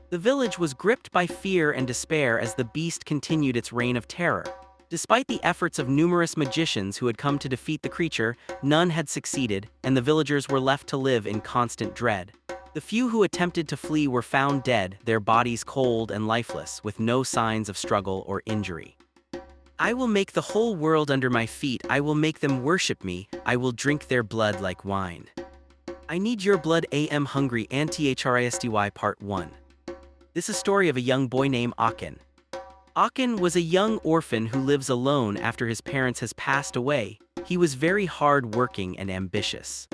The village was gripped by fear and despair as the beast continued its reign of terror. Despite the efforts of numerous magicians who had come to defeat the creature, none had succeeded, and the villagers were left to live in constant dread. The few who attempted to flee were found dead, their bodies cold and lifeless, with no signs of struggle or injury. I will make the whole world under my feet, I will make them worship me, I will drink their blood like wine. I need your blood, am hungry, Anti-Thristy Part 1. This is a story of a young boy named Akin. Akin was a young orphan who lives alone after his parents has passed away. He was very hard-working and ambitious.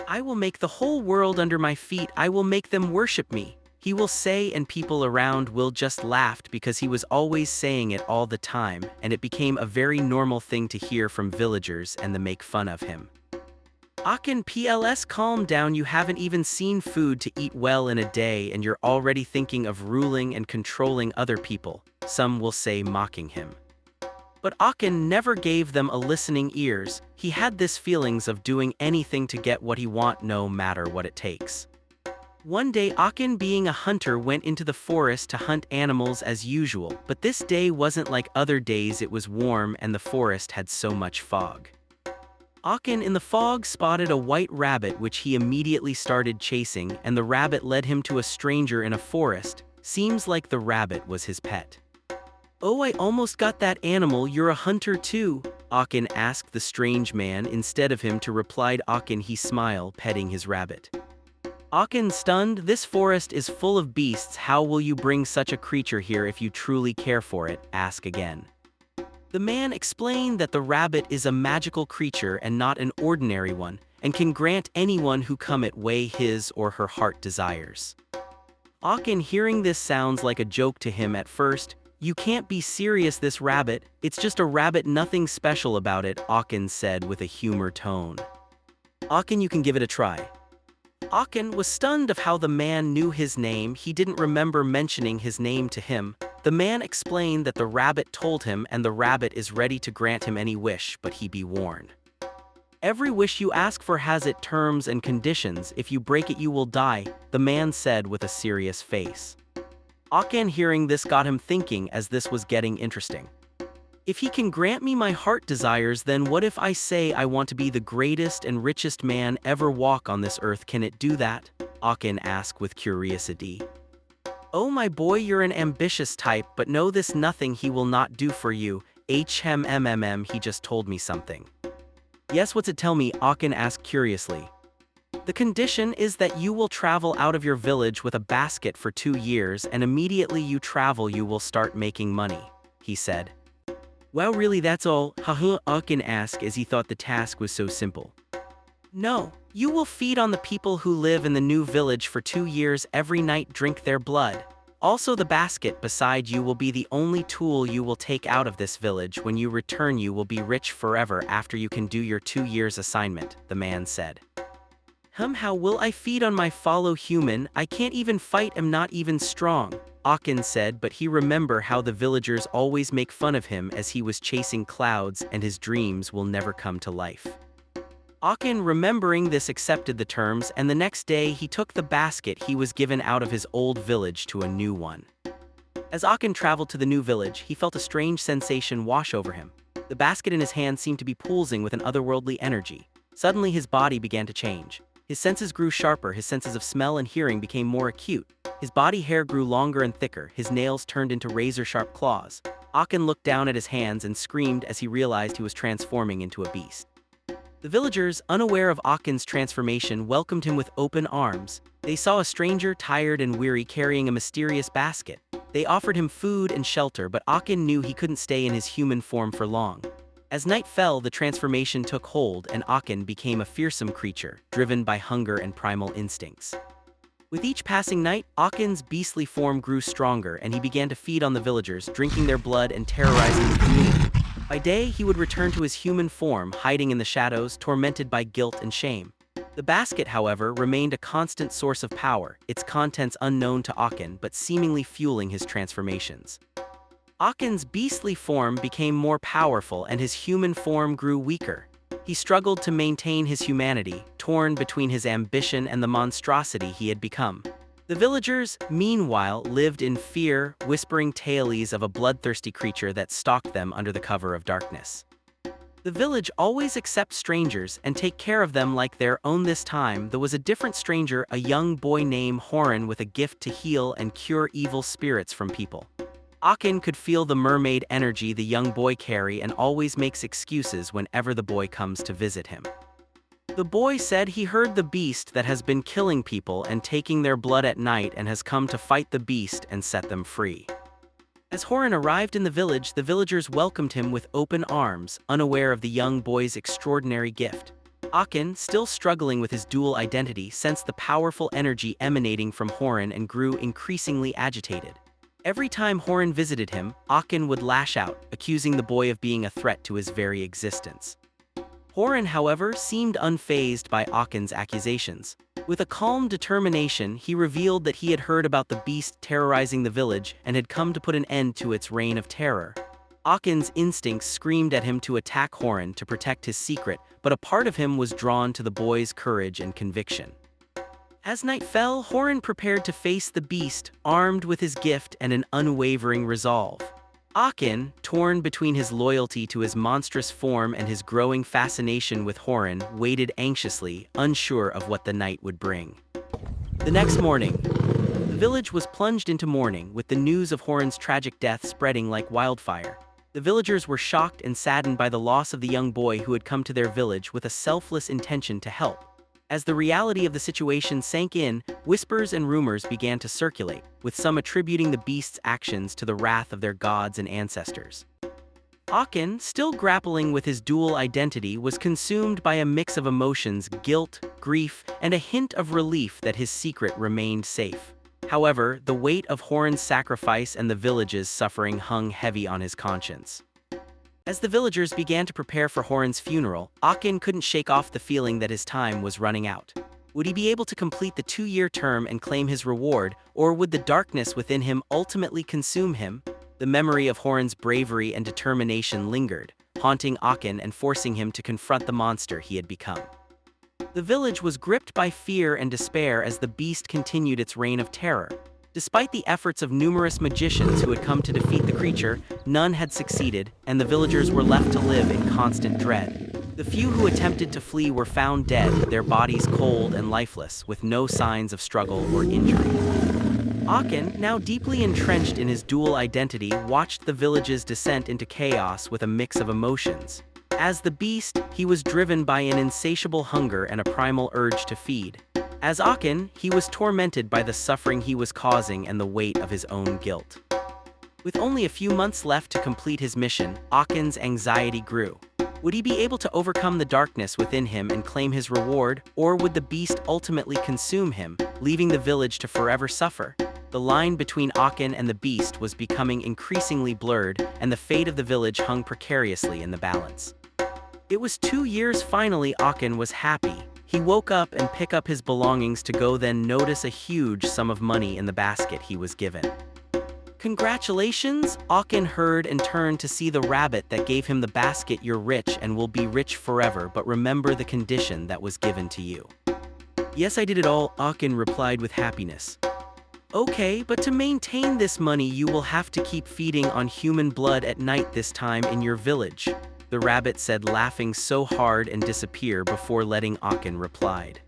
I will make the whole world under my feet, I will make them worship me, he will say, and people around will just laugh because he was always saying it all the time, and it became a very normal thing to hear from villagers and they make fun of him. Akin, calm down, you haven't even seen food to eat well in a day and you're already thinking of ruling and controlling other people, some will say, mocking him. But Akin never gave them a listening ears. He had this feelings of doing anything to get what he want no matter what it takes. One day Akin, being a hunter, went into the forest to hunt animals as usual, but this day wasn't like other days. It was warm and the forest had so much fog. Akin in the fog spotted a white rabbit which he immediately started chasing, and the rabbit led him to a stranger in a forest. Seems like the rabbit was his pet. Oh, I almost got that animal, you're a hunter too? Akin asked the strange man. Instead of him to reply Akin, he smiled, petting his rabbit. Akin, stunned, this forest is full of beasts, how will you bring such a creature here if you truly care for it? Ask again. The man explained that the rabbit is a magical creature and not an ordinary one, and can grant anyone who come it way his or her heart desires. Akin, hearing this, sounds like a joke to him at first. You can't be serious, this rabbit, it's just a rabbit, nothing special about it, Akin said with a humor tone. Akin, you can give it a try. Akin was stunned of how the man knew his name. He didn't remember mentioning his name to him. The man explained that the rabbit told him and the rabbit is ready to grant him any wish, but he be warned. Every wish you ask for has its terms and conditions. If you break it you will die, the man said with a serious face. Akin, hearing this, got him thinking as this was getting interesting. If he can grant me my heart desires, then what if I say I want to be the greatest and richest man ever walk on this earth? Can it do that? Akin asked with curiosity. Oh my boy, you're an ambitious type, but know this, nothing he will not do for you. He just told me something. Yes, what's it, tell me? Akin asked curiously. The condition is that you will travel out of your village with a basket for 2 years, and immediately you travel you will start making money, he said. Wow, really, that's all? Haha, Akin asked as he thought the task was so simple. No, you will feed on the people who live in the new village for 2 years, every night drink their blood. Also the basket beside you will be the only tool you will take out of this village. When you return you will be rich forever after you can do your 2 years assignment, the man said. How will I feed on my fellow human? I can't even fight, am not even strong, Akin said, but he remembered how the villagers always make fun of him as he was chasing clouds and his dreams will never come to life. Akin, remembering this, accepted the terms, and the next day he took the basket he was given out of his old village to a new one. As Akin traveled to the new village, he felt a strange sensation wash over him. The basket in his hand seemed to be pulsing with an otherworldly energy. Suddenly his body began to change. His senses grew sharper, his senses of smell and hearing became more acute. His body hair grew longer and thicker, his nails turned into razor-sharp claws. Akin looked down at his hands and screamed as he realized he was transforming into a beast. The villagers, unaware of Akin's transformation, welcomed him with open arms. They saw a stranger, tired and weary, carrying a mysterious basket. They offered him food and shelter, but Akin knew he couldn't stay in his human form for long. As night fell, the transformation took hold, and Akin became a fearsome creature, driven by hunger and primal instincts. With each passing night, Akin's beastly form grew stronger, and he began to feed on the villagers, drinking their blood and terrorizing the community. By day, he would return to his human form, hiding in the shadows, tormented by guilt and shame. The basket, however, remained a constant source of power, its contents unknown to Akin, but seemingly fueling his transformations. Akin's beastly form became more powerful and his human form grew weaker. He struggled to maintain his humanity, torn between his ambition and the monstrosity he had become. The villagers, meanwhile, lived in fear, whispering tales of a bloodthirsty creature that stalked them under the cover of darkness. The village always accepts strangers and take care of them like their own. This time, there was a different stranger, a young boy named Horan with a gift to heal and cure evil spirits from people. Akin could feel the mermaid energy the young boy carry and always makes excuses whenever the boy comes to visit him. The boy said he heard the beast that has been killing people and taking their blood at night and has come to fight the beast and set them free. As Horan arrived in the village, the villagers welcomed him with open arms, unaware of the young boy's extraordinary gift. Akin, still struggling with his dual identity, sensed the powerful energy emanating from Horan and grew increasingly agitated. Every time Horan visited him, Akin would lash out, accusing the boy of being a threat to his very existence. Horan, however, seemed unfazed by Akin's accusations. With a calm determination, he revealed that he had heard about the beast terrorizing the village and had come to put an end to its reign of terror. Akin's instincts screamed at him to attack Horan to protect his secret, but a part of him was drawn to the boy's courage and conviction. As night fell, Horan prepared to face the beast, armed with his gift and an unwavering resolve. Akin, torn between his loyalty to his monstrous form and his growing fascination with Horan, waited anxiously, unsure of what the night would bring. The next morning, the village was plunged into mourning, with the news of Horan's tragic death spreading like wildfire. The villagers were shocked and saddened by the loss of the young boy who had come to their village with a selfless intention to help. As the reality of the situation sank in, whispers and rumors began to circulate, with some attributing the beast's actions to the wrath of their gods and ancestors. Akin, still grappling with his dual identity, was consumed by a mix of emotions: guilt, grief, and a hint of relief that his secret remained safe. However, the weight of Horan's sacrifice and the village's suffering hung heavy on his conscience. As the villagers began to prepare for Horan's funeral, Akin couldn't shake off the feeling that his time was running out. Would he be able to complete the 2-year term and claim his reward, or would the darkness within him ultimately consume him? The memory of Horan's bravery and determination lingered, haunting Akin and forcing him to confront the monster he had become. The village was gripped by fear and despair as the beast continued its reign of terror. Despite the efforts of numerous magicians who had come to defeat the creature, none had succeeded, and the villagers were left to live in constant dread. The few who attempted to flee were found dead, their bodies cold and lifeless, with no signs of struggle or injury. Akin, now deeply entrenched in his dual identity, watched the village's descent into chaos with a mix of emotions. As the beast, he was driven by an insatiable hunger and a primal urge to feed. As Akin, he was tormented by the suffering he was causing and the weight of his own guilt. With only a few months left to complete his mission, Akin's anxiety grew. Would he be able to overcome the darkness within him and claim his reward, or would the beast ultimately consume him, leaving the village to forever suffer? The line between Akin and the beast was becoming increasingly blurred, and the fate of the village hung precariously in the balance. It was 2 years. Finally, Akin was happy. He woke up and picked up his belongings to go, then notice a huge sum of money in the basket he was given. "Congratulations," Akin heard and turned to see the rabbit that gave him the basket. "You're rich and will be rich forever, but remember the condition that was given to you." "Yes, I did it all," Akin replied with happiness. "Okay, but to maintain this money you will have to keep feeding on human blood at night, this time in your village," the rabbit said, laughing so hard, and disappeared before letting Akin replied.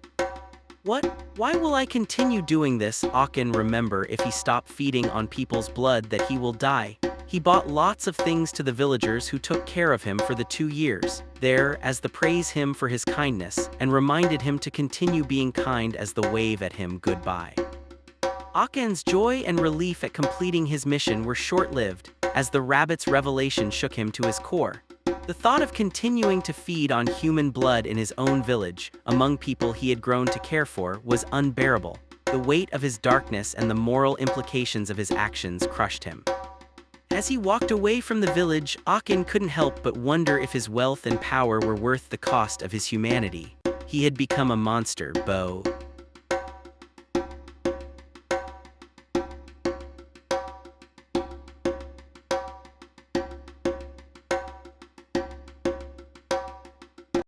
"What? Why will I continue doing this?" Akin remember, if he stopped feeding on people's blood that he will die. He bought lots of things to the villagers who took care of him for the 2 years there, as the praise him for his kindness, and reminded him to continue being kind as the wave at him goodbye. Akin's joy and relief at completing his mission were short-lived, as the rabbit's revelation shook him to his core. The thought of continuing to feed on human blood in his own village, among people he had grown to care for, was unbearable. The weight of his darkness and the moral implications of his actions crushed him. As he walked away from the village, Akin couldn't help but wonder if his wealth and power were worth the cost of his humanity. He had become a monster,